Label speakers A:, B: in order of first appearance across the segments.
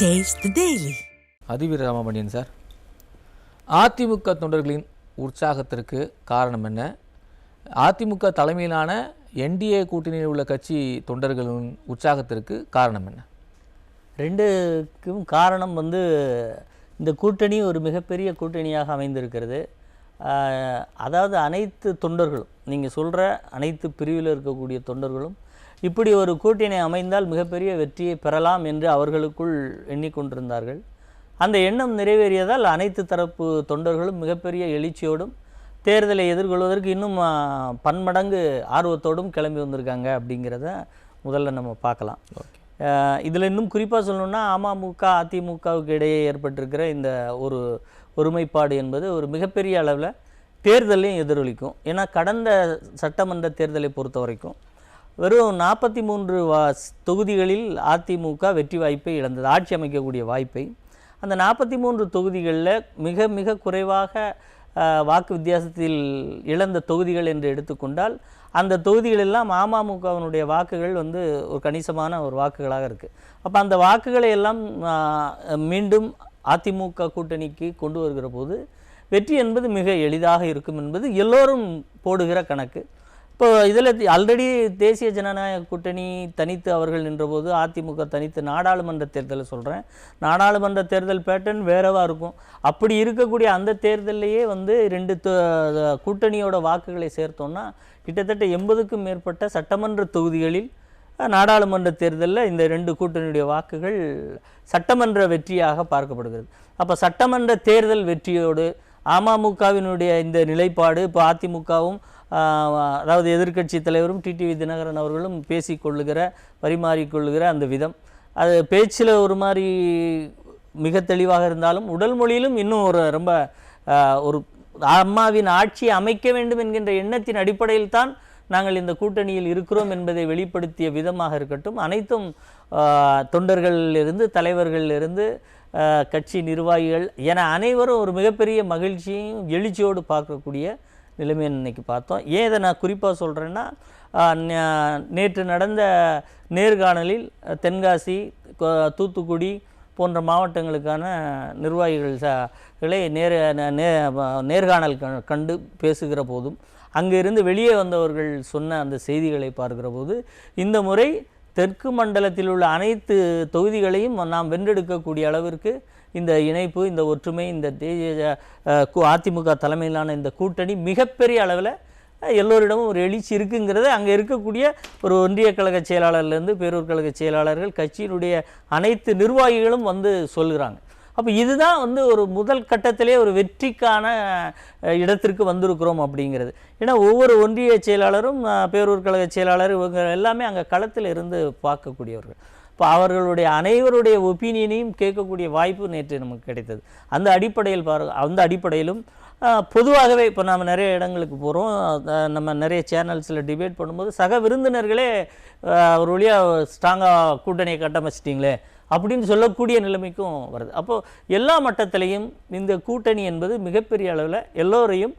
A: Taste the Daily.
B: Athiveera Ramamaniyan sir, AIADMK தொண்டர்களின் உற்சாகத்திற்கு காரணம் என்ன? அதிமுக தலைமையிலான என்டிஏ கூட்டணியில் உள்ள கட்சி தொண்டர்களின் உற்சாகத்திற்கு காரணம் என்ன?
C: ரெண்டுக்கும் காரணம் இந்த கூட்டணி ஒரு மிகப்பெரிய கூட்டணியாக அமைந்திருக்கிறது. அதாவது அனைத்து தொண்டர்களும், நீங்கள் சொல்கிற அனைத்து பிரிவில் இருக்கக்கூடிய தொண்டர்களும் இப்படி ஒரு கூட்டணி அமைந்தால் மிகப்பெரிய வெற்றியை பெறலாம் என்று அவர்களுக்குள் எண்ணிக்கொண்டிருந்தார்கள். அந்த எண்ணம் நிறைவேறியதால் அனைத்து தரப்பு தொண்டர்களும் மிகப்பெரிய எழுச்சியோடும் தேர்தலை எதிர்கொள்வதற்கு இன்னும் பன்மடங்கு ஆர்வத்தோடும் கிளம்பி வந்திருக்காங்க அப்படிங்கிறத முதல்ல நம்ம பார்க்கலாம். இதில் இன்னும் குறிப்பாக சொல்லணுன்னா, அமமுக அதிமுகவுக்கு இடையே ஏற்பட்டிருக்கிற இந்த ஒரு ஒருமைப்பாடு என்பது ஒரு மிகப்பெரிய அளவில் தேர்தலையும் எதிரொலிக்கும். ஏன்னா கடந்த சட்டமன்ற தேர்தலை பொறுத்த வரைக்கும் வெறும் 43 தொகுதிகளில் அதிமுக வெற்றி வாய்ப்பை இழந்தது, ஆட்சி அமைக்கக்கூடிய வாய்ப்பை. அந்த 43 தொகுதிகளில் மிக மிக குறைவாக வாக்கு வித்தியாசத்தில் இழந்த தொகுதிகள் என்று எடுத்துக்கொண்டால் அந்த தொகுதிகளெல்லாம் அமமுகவினுடைய வாக்குகள் ஒரு கணிசமான ஒரு வாக்குகளாக இருக்குது. அப்போ அந்த வாக்குகளை எல்லாம் மீண்டும் அதிமுக கூட்டணிக்கு கொண்டு வருகிற போது வெற்றி என்பது மிக எளிதாக இருக்கும் என்பது எல்லோரும் போடுகிற கணக்கு. இப்போ இதில் ஆல்ரெடி தேசிய ஜனநாயக கூட்டணி தனித்து அவர்கள் நின்றபோது அதிமுக தனித்து நாடாளுமன்ற தேர்தலை சொல்கிறேன், நாடாளுமன்ற தேர்தல் பேட்டர்ன் வேறவாக இருக்கும். அப்படி இருக்கக்கூடிய அந்த தேர்தலையே ரெண்டு கூட்டணியோட வாக்குகளை சேர்த்தோன்னா கிட்டத்தட்ட 80க்கும் மேற்பட்ட சட்டமன்ற தொகுதிகளில் நாடாளுமன்ற தேர்தலில் இந்த ரெண்டு கூட்டணியுடைய வாக்குகள் சட்டமன்ற வெற்றியாக பார்க்கப்படுகிறது. அப்போ சட்டமன்ற தேர்தல் வெற்றியோடு அமமுகவினுடைய இந்த நிலைப்பாடு, இப்போ அதிமுகவும் அதாவது எதிர்க்கட்சி தலைவரும் டிடிவி தினகரன் அவர்களும் பேசிக்கொள்ளுகிற பரிமாறிக்கொள்ளுகிற அந்த விதம், அது பேச்சில் ஒரு மாதிரி மிக தெளிவாக இருந்தாலும் உடல் மொழியிலும் இன்னும் ரொம்ப ஒரு அம்மாவின் ஆட்சியை அமைக்க வேண்டும் என்கின்ற எண்ணத்தின் அடிப்படையில் தான் நாங்கள் இந்த கூட்டணியில் இருக்கிறோம் என்பதை வெளிப்படுத்திய விதமாக இருக்கட்டும், அனைத்தும் தொண்டர்களிலிருந்து தலைவர்களிலிருந்து கட்சி நிர்வாகிகள் என அனைவரும் ஒரு மிகப்பெரிய மகிழ்ச்சியும் எழுச்சியோடு பார்க்கக்கூடிய நிலைமையை இன்னைக்கு பார்த்தோம். ஏன் இதை நான் குறிப்பாக சொல்கிறேன்னா, நேற்று நடந்த நேர்காணலில் தூத்துக்குடி போன்ற மாவட்டங்களுக்கான நிர்வாகிகளை நேர்காணல் கண்டு பேசுகிற போதும் அங்கிருந்து வெளியே வந்தவர்கள் சொன்ன அந்த செய்திகளை பார்க்கிற போது இந்த முறை தெற்கு மண்டலத்தில் உள்ள அனைத்து தொகுதிகளையும் நாம் வென்றெடுக்கக்கூடிய அளவிற்கு இந்த இணைப்பு, இந்த ஒற்றுமை, இந்த அதிமுக தலைமையிலான இந்த கூட்டணி மிகப்பெரிய அளவில் எல்லோரிடமும் ஒரு எழுச்சி இருக்குங்கிறத அங்கே இருக்கக்கூடிய ஒரு ஒன்றிய கழக செயலாளர்லேருந்து பேரூர் கழக செயலாளர்கள், கட்சியினுடைய அனைத்து நிர்வாகிகளும் சொல்கிறாங்க. அப்போ இதுதான் ஒரு முதல் கட்டத்திலே ஒரு வெற்றிக்கான இடத்திற்கு வந்திருக்கிறோம் அப்படிங்கிறது. ஏன்னா ஒவ்வொரு ஒன்றிய செயலாளரும் பேரூர் கழக செயலாளர் இவங்க எல்லாமே அங்கே களத்தில் இருந்து பார்க்கக்கூடியவர்கள். இப்போ அவர்களுடைய அனைவருடைய ஒப்பீனியனையும் கேட்கக்கூடிய வாய்ப்பு நேற்று நமக்கு கிடைத்தது. அந்த அடிப்படையிலும் பொதுவாகவே இப்போ நம்ம நிறைய இடங்களுக்கு போகிறோம், நம்ம நிறைய சேனல்ஸில் டிபேட் பண்ணும்போது சக விருந்தினர்களே ஒரு வழியாக ஸ்ட்ராங்காக கூட்டணியை கட்டமைச்சிட்டிங்களே அப்படின்னு சொல்லக்கூடிய நிலைமைக்கும் வருது. அப்போது எல்லா மட்டத்திலையும் இந்த கூட்டணி என்பது மிகப்பெரிய அளவில் எல்லோரையும்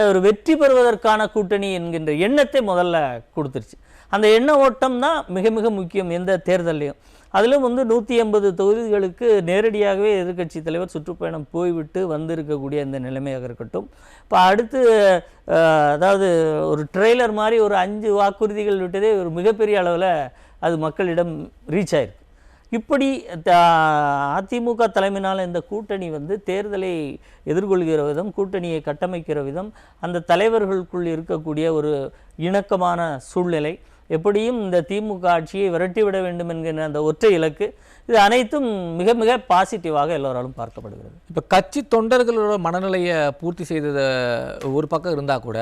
C: ஒரு வெற்றி பெறுவதற்கான கூட்டணி என்கின்ற எண்ணத்தை முதல்ல கொடுத்துருச்சு. அந்த எண்ண ஓட்டம் தான் மிக மிக முக்கியம் எந்த தேர்தலையும். அதிலும் 180 தொகுதிகளுக்கு நேரடியாகவே எதிர்க்கட்சி தலைவர் சுற்றுப்பயணம் போய்விட்டு வந்திருக்கக்கூடிய இந்த நிலைமையாக இருக்கட்டும். இப்போ அடுத்து அதாவது ஒரு ட்ரெய்லர் மாதிரி ஒரு 5 வாக்குறுதிகள் விட்டதே ஒரு மிகப்பெரிய அளவில் அது மக்களிடம் ரீச் ஆயிருக்கு. இப்படி அதிமுக தலைமையினால் இந்த கூட்டணி தேர்தலை எதிர்கொள்கிற விதம், கூட்டணியை கட்டமைக்கிற விதம், அந்த தலைவர்களுக்குள் இருக்கக்கூடிய ஒரு இணக்கமான சூழ்நிலை, எப்படியும் இந்த திமுக ஆட்சியை விரட்டிவிட வேண்டும் என்கிற அந்த ஒற்றை இலக்கு, இது அனைத்தும் மிக மிக பாசிட்டிவாக எல்லோராலும் பார்க்கப்படுகிறது.
B: இப்போ கட்சி தொண்டர்களோட மனநிலையை பூர்த்தி செய்தது ஒரு பக்கம் இருந்தால் கூட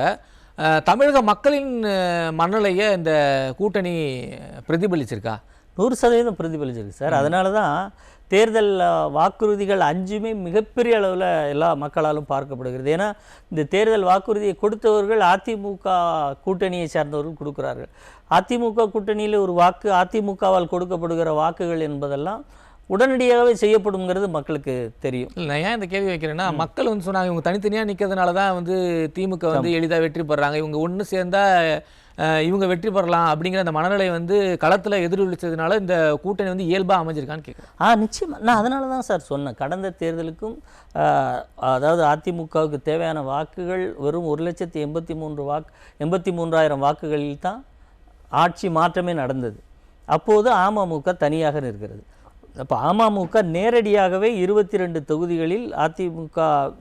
B: தமிழக மக்களின் மனநிலையை இந்த கூட்டணி பிரதிபலிச்சிருக்கா?
C: 100% பிரதிபலிச்சிருக்கு சார். அதனால தான் தேர்தல் வாக்குறுதிகள் 5மே மிகப்பெரிய அளவில் எல்லா மக்களாலும் பார்க்கப்படுகிறது. ஏன்னா இந்த தேர்தல் வாக்குறுதியை கொடுத்தவர்கள் அதிமுக கூட்டணியை சார்ந்தவர்கள் கொடுக்குறார்கள். அதிமுக கூட்டணியில் ஒரு வாக்கு அதிமுகவால் கொடுக்கப்படுகிற வாக்குகள் என்பதெல்லாம் உடனடியாகவே செய்யப்படுங்கிறது மக்களுக்கு தெரியும்.
B: இல்லை, நான் ஏன் இந்த கேள்வி வைக்கிறேன்னா, மக்கள் சொன்னாங்க இவங்க தனித்தனியாக நிற்கிறதுனால தான் திமுக எளிதாக வெற்றி பெறாங்க, இவங்க ஒன்று சேர்ந்தால் இவங்க வெற்றி பெறலாம் அப்படிங்கிற அந்த மனநிலை வந்து களத்தில் எதிரொலிச்சதுனால இந்த கூட்டணி வந்து இயல்பாக அமைஞ்சிருக்கான்னு கேட்குறேன்.
C: நிச்சயமா. நான் அதனால தான் சார் சொன்னேன். கடந்த தேர்தலுக்கும் அதாவது அதிமுகவுக்கு தேவையான வாக்குகள் வெறும் 1,83,000 வாக்குகளில் தான் ஆட்சி மாற்றமே நடந்தது. அப்போது அமமுக தனியாக நிற்கிறது. அப்போ அமமுக நேரடியாகவே 22 தொகுதிகளில் அதிமுக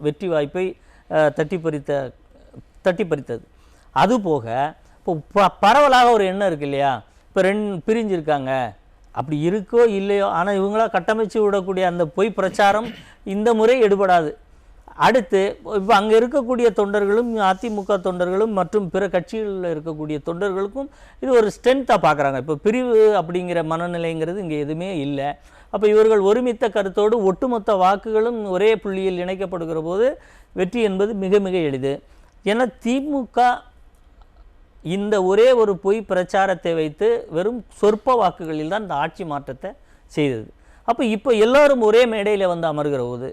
C: வெற்றி வாய்ப்பை தட்டி பறித்தது. அதுபோக இப்போ பரவலாக ஒரு எண்ணம் இருக்கு இல்லையா, இப்போ பிரிஞ்சிருக்காங்க, அப்படி இருக்கோ இல்லையோ, ஆனால் இவங்களா கட்டமைச்சு விடக்கூடிய அந்த பொய் பிரச்சாரம் இந்த முறை எடுபடாது. அடுத்து இப்போ அங்கே இருக்கக்கூடிய தொண்டர்களும் அதிமுக தொண்டர்களும் மற்றும் பிற கட்சிகளில் இருக்கக்கூடிய தொண்டர்களுக்கும் இது ஒரு ஸ்ட்ரென்த்தாக பார்க்குறாங்க. இப்போ பிரிவு அப்படிங்கிற மனநிலைங்கிறது இங்கே எதுவுமே இல்லை. அப்போ இவர்கள் ஒருமித்த கருத்தோடு ஒட்டுமொத்த வாக்குகளும் ஒரே புள்ளியில் இணைக்கப்படுகிற போது வெற்றி என்பது மிக மிக எளிது. ஏன்னா திமுக இந்த ஒரே ஒரு பொய் பிரச்சாரத்தை வைத்து வெறும் சொற்ப வாக்குகளில் தான் இந்த ஆட்சி மாற்றத்தை செய்தது. அப்போ இப்போ எல்லோரும் ஒரே மேடையில் வந்து அமர்கிற போது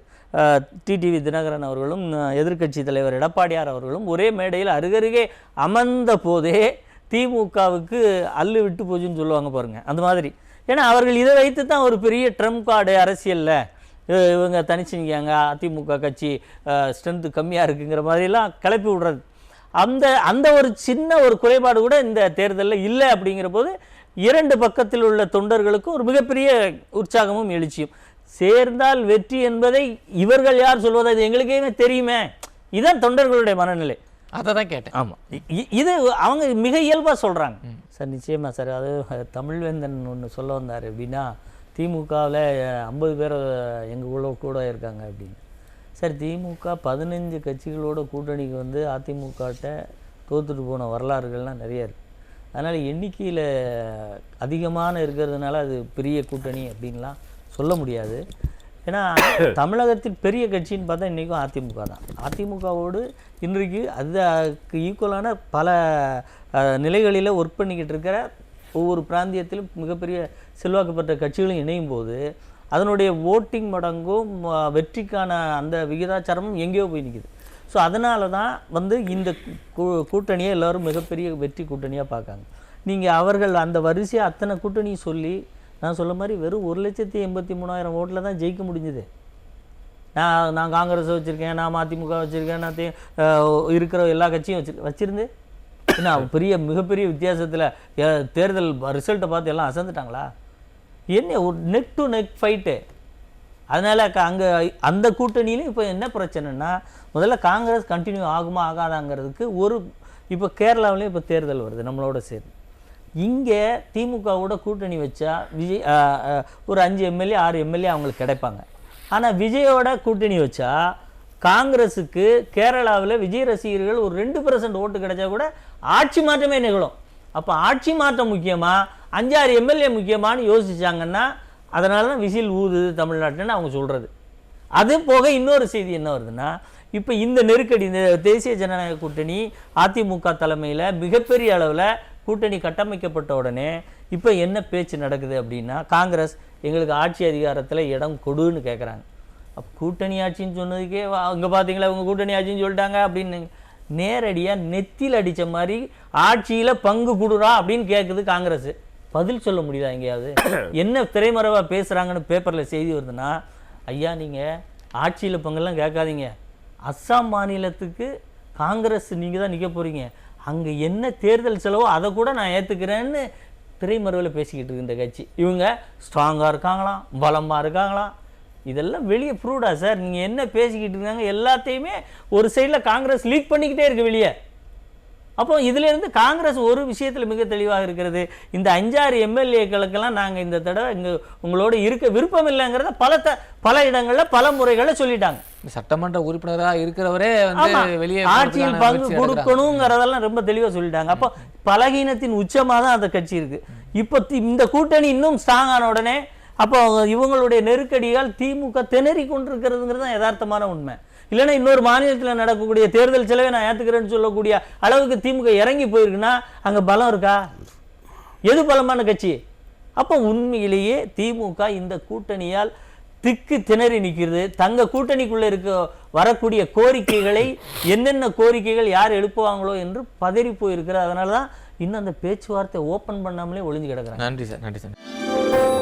C: டிடிவி தினகரன் அவர்களும் எதிர்க்கட்சி தலைவர் எடப்பாடியார் அவர்களும் ஒரே மேடையில் அருகருகே அமர்ந்த போதே திமுகவுக்கு அல்லு விட்டு போச்சுன்னு சொல்லுவாங்க பாருங்கள், அந்த மாதிரி. ஏன்னா அவர்கள் இதை வைத்து தான் ஒரு பெரிய ட்ரம்ப் கார்டு அரசியலில் இவங்க தனிச்சுங்க, அதிமுக கட்சி ஸ்ட்ரென்த்து கம்மியாக இருக்குங்கிற மாதிரிலாம் கிளப்பி விடுறது. அந்த ஒரு சின்ன ஒரு குறைபாடு கூட இந்த தேர்தலில் இல்லை. அப்படிங்கிற போது இரண்டு பக்கத்தில் உள்ள தொண்டர்களுக்கும் ஒரு மிகப்பெரிய உற்சாகமும் எழுச்சியும். சேர்ந்தால் வெற்றி என்பதை இவர்கள் யார் சொல்வதா, இது எங்களுக்கே தெரியுமே, இதுதான் தொண்டர்களுடைய மனநிலை.
B: அதை தான் கேட்டேன்.
C: ஆமாம், இது அவங்க மிக இயல்பாக சொல்கிறாங்க சார். நிச்சயமாக சார். அது தமிழ்வேந்தன் ஒன்று சொல்ல வந்தார். எப்படின்னா திமுகவில் 50 பேர் எங்கள் கூட இருக்காங்க அப்படின்னு. சார், திமுக 15 கட்சிகளோட கூட்டணிக்கு வந்து அதிமுகட்ட தோற்றுட்டு போன வரலாறுகள்லாம் நிறைய இருக்குது. அதனால் எண்ணிக்கையில் அதிகமான இருக்கிறதுனால அது பெரிய கூட்டணி அப்படின்லாம் சொல்ல முடியாது. ஏன்னா தமிழகத்தில் பெரிய கட்சின்னு பார்த்தா இன்றைக்கும் அதிமுக தான். அதிமுகவோடு இன்றைக்கு அதுக்கு ஈக்குவலான பல நிலைகளில் ஒர்க் பண்ணிக்கிட்டு இருக்கிற ஒவ்வொரு பிராந்தியத்திலும் மிகப்பெரிய செல்வாக்கு பெற்ற கட்சிகளும் இணையும் போது அதனுடைய ஓட்டிங் மடங்கும் வெற்றிக்கான அந்த விகிதாச்சாரமும் எங்கேயோ போய் நிற்கிது. ஸோ அதனால தான் வந்து இந்த கூட்டணியை எல்லோரும் மிகப்பெரிய வெற்றி கூட்டணியாக பார்க்காங்க. நீங்கள் அவர்கள் அந்த வரிசையை அத்தனை கூட்டணியை சொல்லி நான் சொல்ல மாதிரி வெறும் 1,83,000 ஓட்டில் தான் ஜெயிக்க முடிஞ்சுது. நான் காங்கிரஸ் வச்சுருக்கேன், நான் அதிமுக வச்சுருக்கேன், நான் இருக்கிற எல்லா கட்சியும் வச்சுருந்து ஏன்னா பெரிய மிகப்பெரிய வித்தியாசத்தில் தேர்தல் ரிசல்ட்டை பார்த்து எல்லாம் அசந்துட்டாங்களா? என்ன ஒரு நெக் டு நெக் ஃபைட்டு. அதனால் அங்கே அந்த கூட்டணியிலும் இப்போ என்ன பிரச்சனைன்னா, முதல்ல காங்கிரஸ் கண்டினியூ ஆகுமா ஆகாதாங்கிறதுக்கு இப்போ கேரளாவிலையும் இப்போ தேர்தல் வருது நம்மளோட சேர்ந்து. இங்கே திமுகவோட கூட்டணி வச்சா விஜய் ஒரு 5 எம்எல்ஏ 6 எம்எல்ஏ அவங்களுக்கு கிடைப்பாங்க. ஆனால் விஜயோட கூட்டணி வச்சா காங்கிரஸுக்கு கேரளாவில் விஜய் ரசிகர்கள் ஒரு 2% ஓட்டு கிடைச்சா கூட ஆட்சி மாற்றமே நிகழும். அப்போ ஆட்சி மாற்றம் முக்கியமாக 5-6 எம்எல்ஏ முக்கியமானு யோசிச்சாங்கன்னா அதனால தான் விசில் ஊதுது தமிழ்நாட்டுன்னு அவங்க சொல்கிறது. அது போக இன்னொரு செய்தி என்ன வருதுன்னா, இப்போ இந்த நெருக்கடி, இந்த தேசிய ஜனநாயக கூட்டணி அதிமுக தலைமையில் மிகப்பெரிய அளவில் கூட்டணி கட்டமைக்கப்பட்ட உடனே இப்போ என்ன பேச்சு நடக்குது அப்படின்னா, காங்கிரஸ் எங்களுக்கு ஆட்சி அதிகாரத்தில் இடம் கொடுன்னு கேட்குறாங்க. அப்போ கூட்டணி ஆட்சின்னு சொன்னதுக்கே அங்கே பார்த்தீங்களா இவங்க கூட்டணி ஆட்சின்னு சொல்லிட்டாங்க அப்படின்னு நேரடியாக நெத்தியில் அடித்த மாதிரி ஆட்சியில் பங்கு கொடுறா அப்படின்னு கேட்குது காங்கிரஸ். பதில் சொல்ல முடியுதா எங்கேயாவது? என்ன திரைமறைவாக பேசுகிறாங்கன்னு பேப்பரில் செய்தி வருதுன்னா, ஐயா நீங்கள் ஆட்சியில் பங்கெல்லாம் கேட்காதீங்க, அஸ்ஸாம் மாநிலத்துக்கு காங்கிரஸ் நீங்கள் தான் நிற்க போகிறீங்க, அங்கே என்ன தேர்தல் செலவோ அதை கூட நான் ஏற்றுக்கிறேன்னு திரைமறைவில் பேசிக்கிட்டு இருக்கு இந்த கட்சி. இவங்க ஸ்ட்ராங்காக இருக்காங்களாம், பலமாக இருக்காங்களாம். இதெல்லாம் வெளியே ப்ரூவ்டா சார்? நீங்கள் என்ன பேசிக்கிட்டு இருக்காங்க எல்லாத்தையுமே ஒரு சைடில் காங்கிரஸ் லீக் பண்ணிக்கிட்டே இருக்கு வெளியே. அப்போ இதிலேருந்து காங்கிரஸ் ஒரு விஷயத்தில் மிக தெளிவாக இருக்கிறது, இந்த 5-6 எம்எல்ஏக்களுக்கெல்லாம் நாங்கள் இந்த தடவை இங்கே உங்களோட இருக்க விருப்பம் இல்லைங்கிறத பல இடங்களில் பல முறைகளில் சொல்லிட்டாங்க.
B: சட்டமன்ற உறுப்பினராக இருக்கிறவரே வந்து வெளியே
C: ஆட்சியில் பங்கு கொடுக்கணுங்கிறதெல்லாம் ரொம்ப தெளிவாக சொல்லிட்டாங்க. அப்போ பலகீனத்தின் உச்சமாக தான் அந்த கட்சி இருக்குது. இப்போ இந்த கூட்டணி இன்னும் ஸ்ட்ராங் ஆன உடனே அப்போ இவங்களுடைய நெருக்கடியால் திமுக திணறி கொண்டிருக்கிறதுங்கிறது தான் யதார்த்தமான உண்மை. இல்லைன்னா இன்னொரு மாநிலத்தில் நடக்கக்கூடிய தேர்தல் செலவை நான் ஏற்றுக்கிறேன்னு சொல்லக்கூடிய அளவுக்கு திமுக இறங்கி போயிருக்குன்னா அங்கே பலம் இருக்கா? எது பலமான கட்சி? அப்போ உண்மையிலேயே திமுக இந்த கூட்டணியால் திக்கு திணறி நிற்கிறது. தங்க கூட்டணிக்குள்ளே வரக்கூடிய கோரிக்கைகளை என்னென்ன கோரிக்கைகள் யார் எழுப்புவாங்களோ என்று பதறி போயிருக்கிறது. அதனால தான் இன்னும் அந்த பேச்சுவார்த்தை ஓப்பன் பண்ணாமலே ஒளிஞ்சு கிடக்குறாங்க.
B: நன்றி சார்.